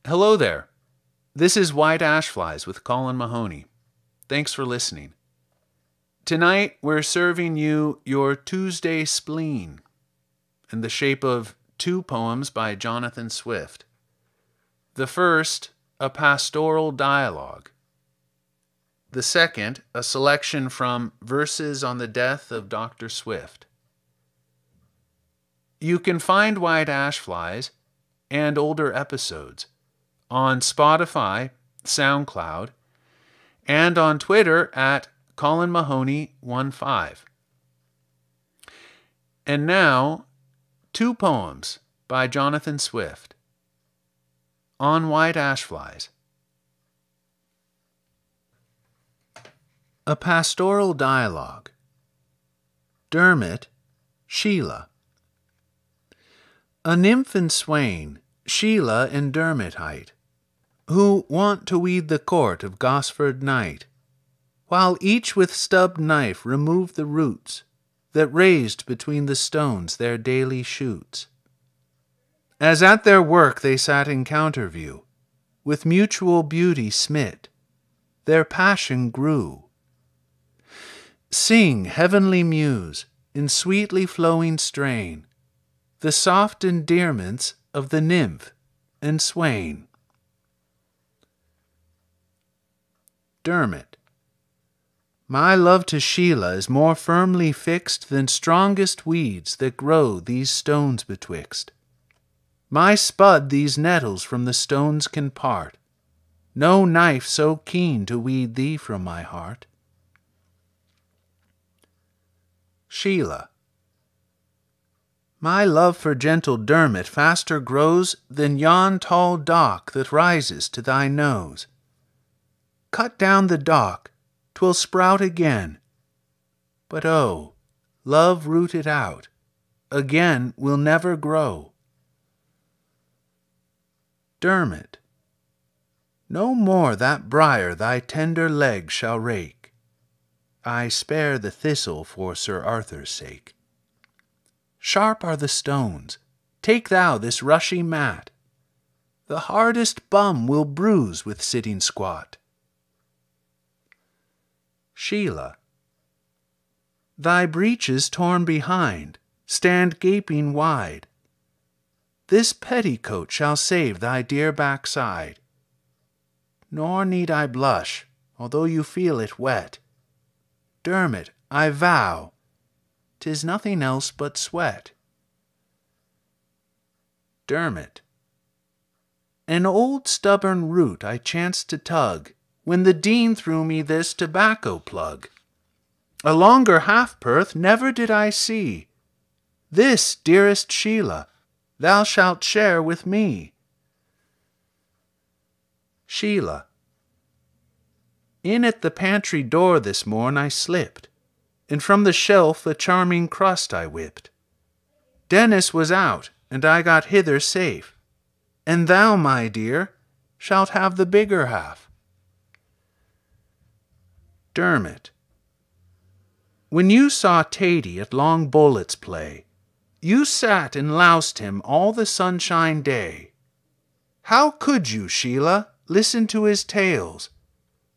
Hello there. This is White Ash Flies with Colin Mahoney. Thanks for listening. Tonight we're serving you Your Tuesday Spleen in the shape of 2 poems by Jonathan Swift. The first, a Pastoral Dialogue. The second, a selection from Verses on the Death of Dr. Swift. You can find White Ash Flies and older episodes on Spotify, SoundCloud, and on Twitter at Colin Mahoney15. And now, 2 poems by Jonathan Swift on White Ash Flies. A Pastoral Dialogue. Dermot Sheila. A nymph and swain, Sheila and Dermot hight, who wont to weed the court of Gosford knight, while each with stubbed knife removed the roots that raised between the stones their daily shoots. As at their work they sat in counterview, with mutual beauty smit, their passion grew. Sing, heavenly muse, in sweetly flowing strain, the soft endearments of the nymph and swain. Dermot. My love to Sheila is more firmly fixed than strongest weeds that grow these stones betwixt. My spud these nettles from the stones can part, no knife so keen to weed thee from my heart. Sheila. My love for gentle Dermot faster grows than yon tall dock that rises to thy nose. Cut down the dock, 'twill sprout again. But oh, love rooted out, again will never grow. Dermot. No more that briar thy tender leg shall rake. I spare the thistle for Sir Arthur's sake. Sharp are the stones, take thou this rushy mat. The hardest bum will bruise with sitting squat. Sheila. Thy breeches torn behind, stand gaping wide. This petticoat shall save thy dear backside. Nor need I blush, although you feel it wet. Dermot, I vow, 'tis nothing else but sweat. Dermot. An old stubborn root I chanced to tug, when the Dean threw me this tobacco plug. A longer half-purth never did I see. This, dearest Sheila, thou shalt share with me. Sheila. In at the pantry door this morn I slipped, and from the shelf a charming crust I whipped. Dennis was out, and I got hither safe, and thou, my dear, shalt have the bigger half. Dermot. When you saw Tady at long bullets play, you sat and loused him all the sunshine day. How could you, Sheila, listen to his tales,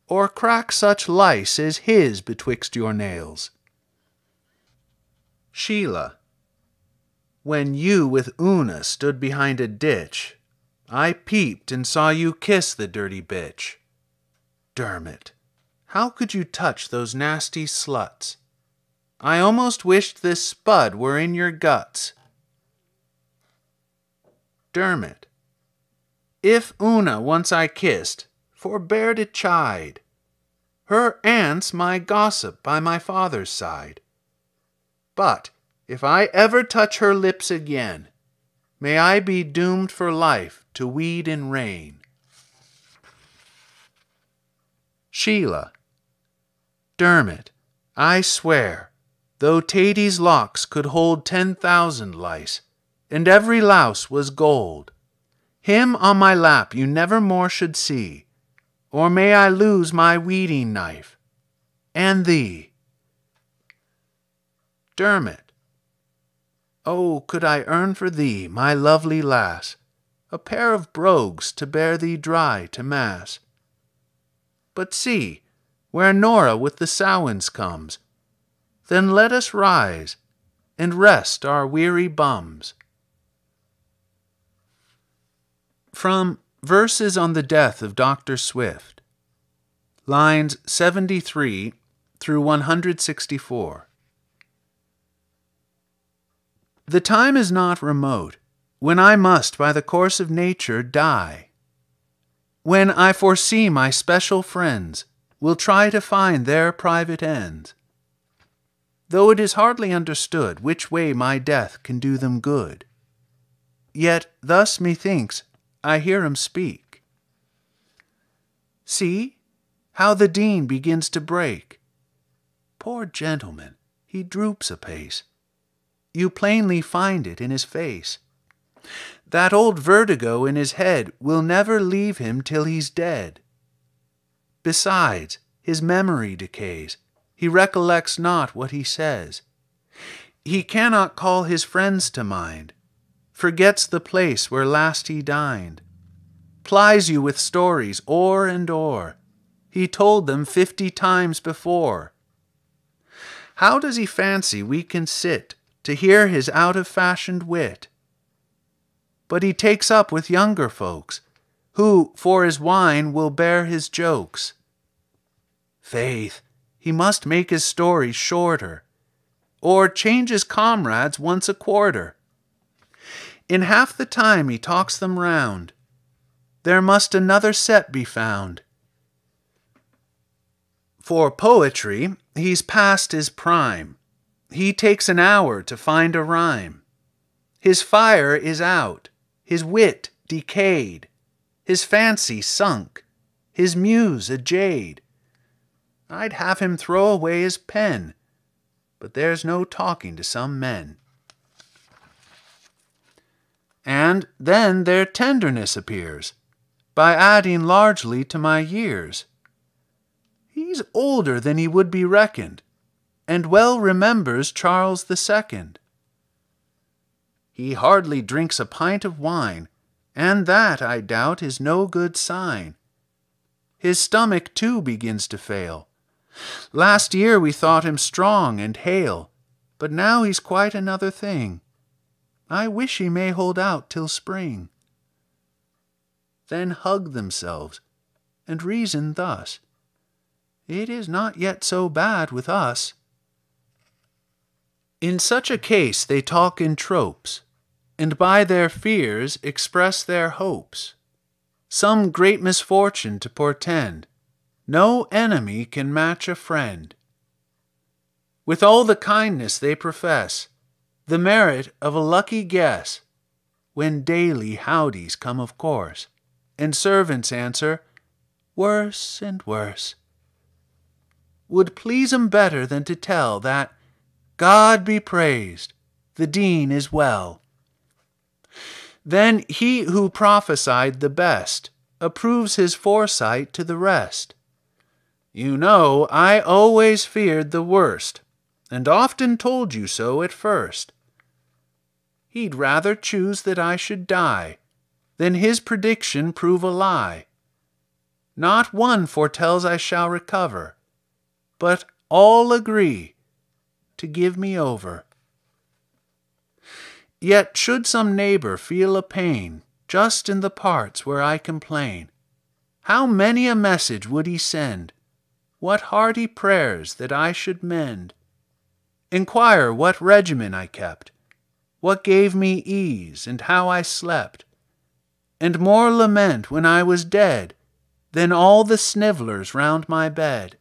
or crack such lice as his betwixt your nails? Sheila. When you with Una stood behind a ditch, I peeped and saw you kiss the dirty bitch. Dermot. How could you touch those nasty sluts? I almost wished this spud were in your guts. Dermot. If Una once I kissed, forbear to chide. Her aunt's my gossip by my father's side. But if I ever touch her lips again, may I be doomed for life to weed in rain. Sheila. Dermot, I swear, though Tady's locks could hold 10,000 lice, and every louse was gold, him on my lap you never more should see, or may I lose my weeding knife, and thee. Dermot. Oh, could I earn for thee, my lovely lass, a pair of brogues to bear thee dry to mass. But see, where Nora with the sowens comes, then let us rise and rest our weary bums. From Verses on the Death of Dr. Swift, lines 73 through 164. The time is not remote when I must by the course of nature die, when I foresee my special friends will try to find their private ends, though it is hardly understood which way my death can do them good. Yet thus methinks I hear him speak. See how the Dean begins to break. Poor gentleman, he droops apace. You plainly find it in his face. That old vertigo in his head will never leave him till he's dead. Besides, his memory decays. He recollects not what he says. He cannot call his friends to mind, forgets the place where last he dined, plies you with stories o'er and o'er. He told them 50 times before. How does he fancy we can sit to hear his out-of-fashioned wit? But he takes up with younger folks, who for his wine will bear his jokes. Faith, he must make his stories shorter, or change his comrades once a quarter. In half the time he talks them round, there must another set be found. For poetry, he's past his prime. He takes an hour to find a rhyme. His fire is out, his wit decayed, his fancy sunk, his muse a jade. I'd have him throw away his pen, but there's no talking to some men. And then their tenderness appears, by adding largely to my years. He's older than he would be reckoned, and well remembers Charles II. He hardly drinks a pint of wine, and that, I doubt, is no good sign. His stomach, too, begins to fail. Last year we thought him strong and hale, but now he's quite another thing. I wish he may hold out till spring. Then hug themselves, and reason thus. It is not yet so bad with us. In such a case they talk in tropes, and by their fears express their hopes. Some great misfortune to portend, no enemy can match a friend. With all the kindness they profess, the merit of a lucky guess, when daily howdies come of course, and servants answer, worse and worse. Would please 'em better than to tell that, God be praised, the Dean is well. Then he who prophesied the best approves his foresight to the rest. You know I always feared the worst, and often told you so at first. He'd rather choose that I should die than his prediction prove a lie. Not one foretells I shall recover, but all agree to give me over. Yet should some neighbor feel a pain just in the parts where I complain, how many a message would he send, what hearty prayers that I should mend, inquire what regimen I kept, what gave me ease and how I slept, and more lament when I was dead than all the snivellers round my bed.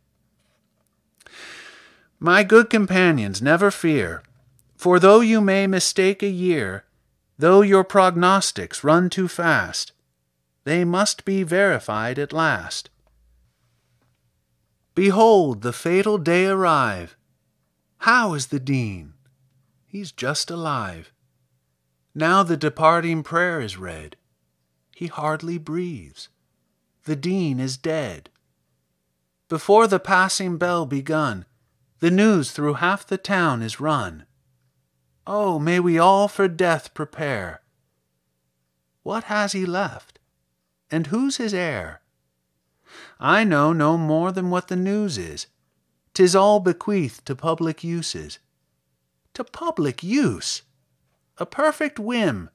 My good companions, never fear, for though you may mistake a year, though your prognostics run too fast, they must be verified at last. Behold the fatal day arrive. How is the Dean? He's just alive. Now the departing prayer is read. He hardly breathes. The Dean is dead. Before the passing bell begun, the news through half the town is run. Oh, may we all for death prepare. What has he left? And who's his heir? I know no more than what the news is. 'Tis all bequeathed to public uses. To public use? A perfect whim.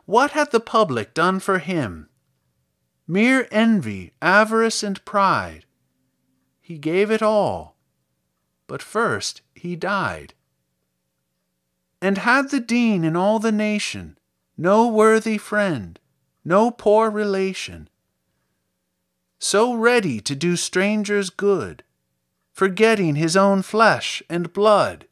What had the public done for him? Mere envy, avarice, and pride. He gave it all, but first he died. And had the dean in all the nation no worthy friend, no poor relation, so ready to do strangers good, forgetting his own flesh and blood?